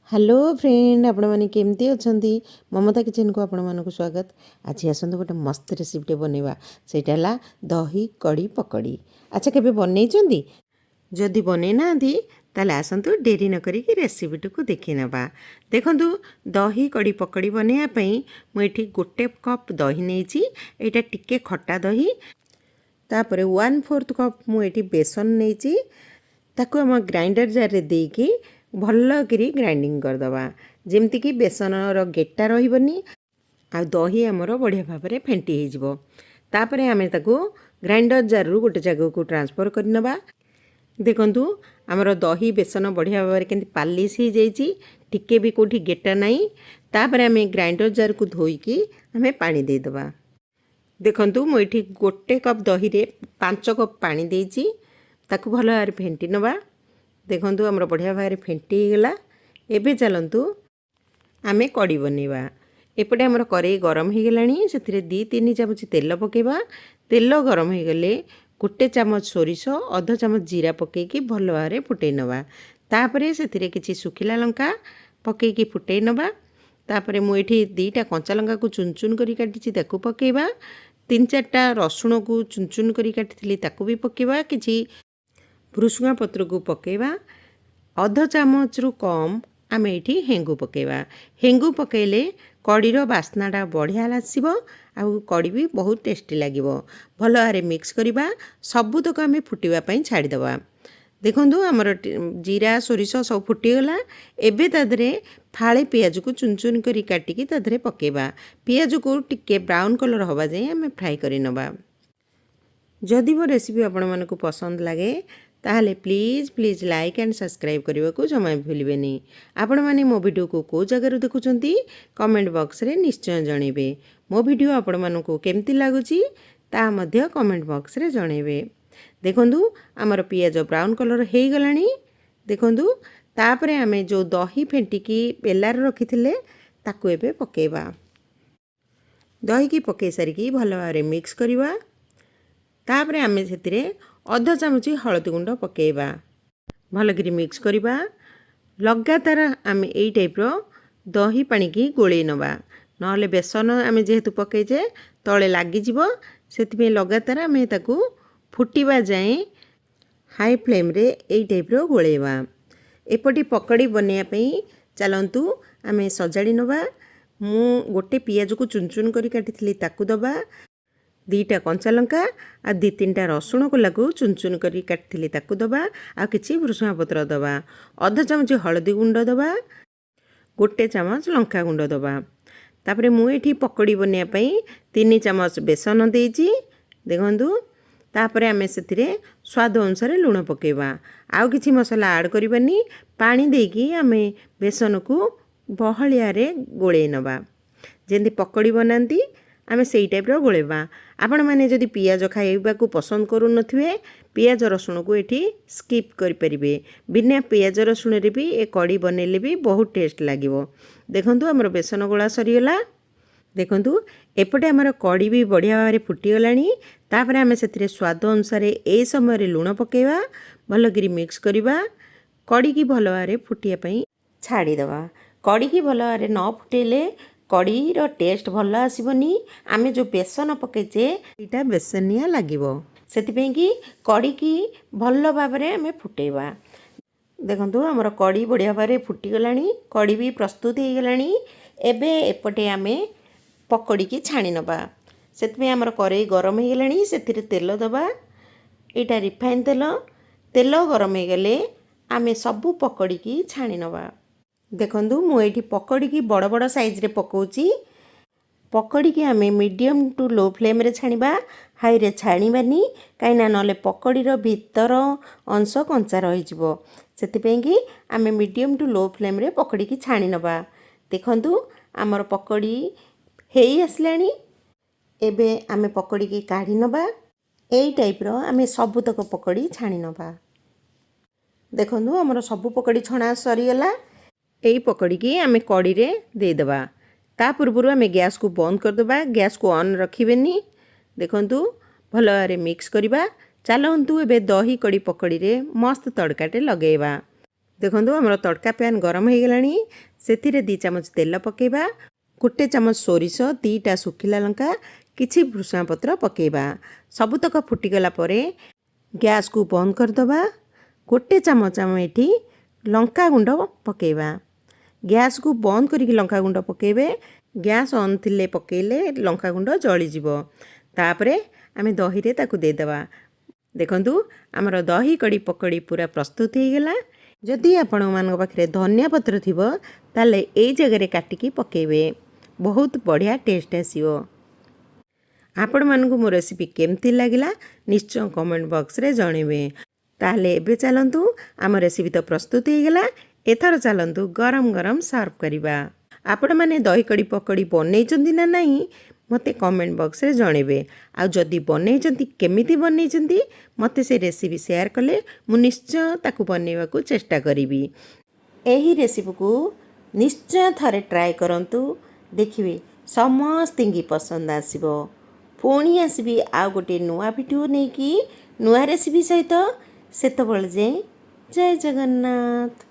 Hello friend आपण मैंने केमती अच्छा ममता किचन को आपण मानक स्वागत। आज आसतु गोटे मस्त रेसिपीटे बनवा सेटा दही कड़ी पकड़ी। अच्छा केबे बनै जदि बनै ना ताले आसतु डेरी न करी रेसिपीटी को देखी नबा। देखंतु दही कड़ी पकड़ी बनैया मुझे गोटे कप दही नहीं एटा टिके खट्टा दही तापर 1/4 कप मुझे बेसन नहीं ताकू आम ग्राइंडर जार देकी भलकरी ग्राइंडिंग करदबा जेमती कि बेसनर गेटा रही आ दही आमर बढ़िया भाव में फेंटी हो तापर आम ताकू ग्राइंडर जार रु गोटे जगह को ट्रांसफर करनबा। देखंतु आमर दही बेसन बढ़िया भाव में केंति पालिश हो जाइए टिके भी कोठी गेटा नहीं। तापर आम ग्राइंडर जार को धोईकी आम पानी देदबा। देखंतु मुझे गोटे कप दही रे 5 कप पानी देइची ताकू भल भाव फेंटी नबा। देखंतु आमर बढ़िया भाव में फेंटी गला। एबे चलंतु आमे कड़ी बनैबा। एपटे आमर कड़ाई गरम हो गलानी से 2-3 चामच तेल पकेबा। तेल गरम हो गले गोटे चामच सोरिष अध चामच जीरा पकेकी भल भाव में फुटै नबा। तापरे से किछि सुखिला लंका पकेकी फुटै नबा। तापरे मु एठी 2टा कंचा लंका को चुन चुन करी काटिछि ताकू पकेबा। 3-4टा रसुण को चुन चुन करी काटिथिली ताकू भी पकेबा। किछि भृसुंगा पत्र को पकेबा। अध चामच रु कम आम ये हेंगु पकेबा। हेंगु पकेले कड़ीर बास्नाटा बढ़िया आसब आउ कड़ी भी बहुत टेस्टी लगे। भल भाव मिक्स करवा सबुतक आम फुटापी छाड़ीदबा। देखंतु आमर जीरा सोरिष सब फुटीगला। एबे तादरे फाळे पियाज को चुन चुन करी काटिकी तादरे पकेबा। पियाज को टिके ब्राउन कलर हवा जाए आम फ्राई करी नबा। जदि मो रेसिपी आपण मानकु पसंद लगे ताहले please please like and subscribe करने को जमा भूलिबेनी। आपण माने मो वीडियो को जगार देखुचंती कमेंट बॉक्स रे निश्चय जणेबे। मो वीडियो आपण मानकु केमती लागुची ता मध्य कमेंट बॉक्स रे जणेबे। देखंतु आमर पियाज ब्राउन कलर हो गलानी। देखंतु तापरे आमे जो दही फेंटिकी बेलार रखिथिले ताकू एबे पकेबा। दही की पके सारिकी भल भाव मिक्स करवा। तापरे आमे सेतिरे अध चामच हलदी गुंड पकेबा। भलकरी मिक्स करवा। लगातार आम यही टाइप दही पानी की गोले नबा नले बेसन आम जेहेतु पकईचे तले लगिज से लगातार आम ताकू फुटवा जाए हाई फ्लेम रे यही टाइप गोलेबा। एपटी पकड़ी बनैयापी चलतु आम सजाड़ी नबा। मु गोटे पियाज को चुन चुन करी काटिथिली ताकू दबा। 2टा कंचा लंका आ 2-3टा रसुण को लागू चुन चुन करी काटिथिली ताकू दबा। आ किछि भृसुंगा पत्र दबा। अध चामच हलदी गुंड दबा। गोटे चामच लंका गुंड दबा। तापरे मु एठी पकड़ी बनैया पई 3 चामच बेसन देइछि। देखंतु तापरे आमे सेतिरे स्वाद अनुसार लूण पकेबा। आउ किछि मसला ऐड करबानी। पानी देकी आमे बेसन को बहलिया रे गोळे नबा। जेंति पकड़ी बनांती आमे सेई टाइप रो गोलेबा। आपण माने जदि पियाज खाइबा को पसंद करू नथिबे पियाज रसुण को एठी स्किप करि परिबे। बिना पियाज रसुण रे भी ए कड़ी बनेले भी बहुत टेस्ट लागिवो। देखंतु हमर बेसन गोला सरीगला। देखंतु एपटे हमर कड़ी भी बढ़िया भाव में फुटी गलानी। तापर आमे सेतिरे स्वाद अनुसार ए समय रे लूण पकेबा। भलकरी मिक्स करवा। कड़ी की भल भाव में फुटिया पई छाड़ी दबा। कड़ी की भल भाव में न फुटेले कड़ीर टेस्ट भल आसबनी। आमे जो बेसन पकईचे यहाँ बेसनिया लगे से कड़ी की भल भाव में आम फुटेबा। देखंतु हमर कड़ी बढ़िया भाव में फुटीगलानी। कड़ी भी प्रस्तुत हो गलानी। एबे एपटे आमे पकड़ी की छाणी नबा। से आमर कड़ाई गरम हो गलानी। से तेल दबा। यहाँ रिफाइन तेल। तेल गरम हो गले आमे सबू पकड़ी की छाणी नबा। देखंतु मु एठी पकड़ी की बड़ बड़ साइज रे पकोची। पकड़ी की आमे मीडियम टू लो फ्लेम रे छाणीबा। हाई रे छाणीबानी कहीं नले पकड़ीर भीतर अंश कंचा रही जिवो। सेतिपें कि आमे मीडियम टू लो फ्लेम रे पकड़ी की छाणी नबा। देखंतु आमर पकड़ी हेई आसलानी। एबे आमे पकड़ी की काढ़ी नबा। एई टाइप रो आमे सबुतक पकड़ी छाणी नबा। देखंतु आमर सबु पकड़ी छणा सरीगला। यही पकड़ी की आमे कड़ी रे देदबा। ता पूर्व आमे गैस को बंद करदबा। गैस को ऑन रखिबेनी। देखंतु भल भाव में मिक्स करवा। चलतु एबे दही कड़ी पकड़ी रे मस्त तड़काटे लगेबा। देखो आमर तड़का पैन गरम हो गलानी से 2 चामच तेल पकेबा 1 चामच सोरिष 2टा सुखिला लंका किछि भृषुंगा पत्र पकेबा सबुतक फुटीगला परे गैस को बंद करदबा 1 चामच आम एठी लंका गुंड पकेबा गैस को बंद करिक लंका गुंड पकेबे गैस ऑन थिले पकेले लंका गुंड जली जिवो तापरे आमे दही रे ताकू दे देबा देखंतु हमर दही कड़ी पकड़ी पूरा प्रस्तुत हो गला जदि आपण मान पाखे धनिया पत्र थिबो ताले ए जगह रे काटिकी पकेबे बहुत बढ़िया टेस्ट आसीबो आपण मानकु मो रेसिपी केमती लागिला निश्चय कमेंट बॉक्स रे जणेबे ताले एबे चलंतु आम रेसिपी तो प्रस्तुत हो गला एथर चलंतु गरम गरम सर्व करिबा आपण माने दही कड़ी पकड़ी बनेइचंती ना नहीं मते कमेंट बॉक्स रे जणेबे आ जदि बनेइचंती केमिति बनेइचंती मते से रेसिपी शेयर कले मु निश्चय ताकू बनेवा को चेष्टा करिबी एही रेसिपी को निश्चय थरे ट्राई करंतु देखिबे समस्तिंगी पसंद आसीबो पुणी आसबि आ गोटे नुआ वीडियो नेकी नुआ रेसिपी सहित सेतबेले जय जगन्नाथ।